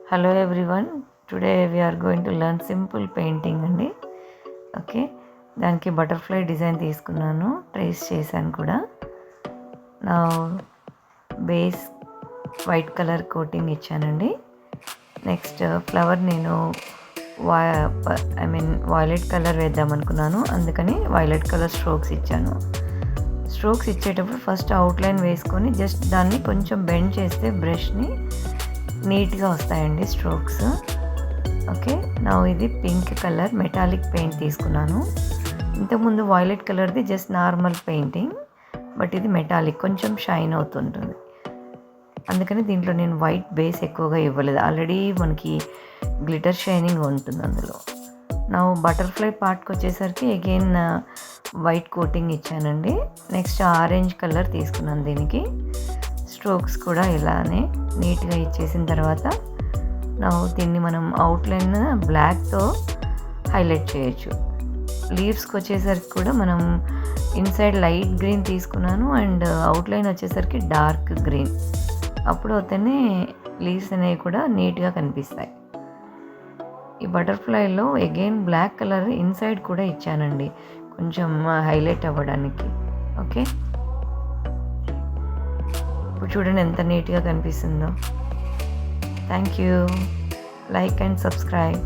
Hello everyone, today we are going to learn simple painting అండి. Okay, దానికి butterfly design తీసుకున్నాను, trace చేశాను కూడా. నా బేస్ వైట్ కలర్ కోటింగ్ ఇచ్చానండి. నెక్స్ట్ ఫ్లవర్ నేను వైలెట్ కలర్ వేద్దాం అనుకున్నాను, అందుకని వైలెట్ కలర్ స్ట్రోక్స్ ఇచ్చాను. స్ట్రోక్స్ ఇచ్చేటప్పుడు ఫస్ట్ అవుట్లైన్ వేసుకొని జస్ట్ దాన్ని కొంచెం బెండ్ చేస్తే బ్రష్ని నీట్గా వస్తాయండి స్ట్రోక్స్. ఓకే, నా ఇది పింక్ కలర్ మెటాలిక్ పెయింట్ తీసుకున్నాను. ఇంతకుముందు వైలెట్ కలర్ది జస్ట్ నార్మల్ పెయింటింగ్, బట్ ఇది మెటాలిక్, కొంచెం షైన్ అవుతుంటుంది. అందుకని దీంట్లో నేను వైట్ బేస్ ఎక్కువగా ఇవ్వలేదు, ఆల్రెడీ మనకి గ్లిటర్ షైనింగ్ ఉంటుంది అందులో. నా బటర్ఫ్లై పార్ట్కి వచ్చేసరికి అగైన్ వైట్ కోటింగ్ ఇచ్చానండి. నెక్స్ట్ ఆరెంజ్ కలర్ తీసుకున్నాను దీనికి. స్ట్రోక్స్ కూడా ఇలానే నీట్గా ఇచ్చేసిన తర్వాత దీన్ని మనం అవుట్లైన్ బ్లాక్తో హైలైట్ చేయొచ్చు. లీవ్స్కి వచ్చేసరికి కూడా మనం ఇన్సైడ్ లైట్ గ్రీన్ తీసుకున్నాను అండ్ అవుట్లైన్ వచ్చేసరికి డార్క్ గ్రీన్. అప్పుడు అవుతేనే లీవ్స్ అనేవి కూడా నీట్గా కనిపిస్తాయి. ఈ బటర్ఫ్లైలో అగైన్ బ్లాక్ కలర్ ఇన్సైడ్ కూడా ఇచ్చానండి, కొంచెం హైలైట్ అవ్వడానికి. ఓకే, ఇప్పుడు చూడండి ఎంత నీట్గా కనిపిస్తుందో. Thank you. Like and subscribe.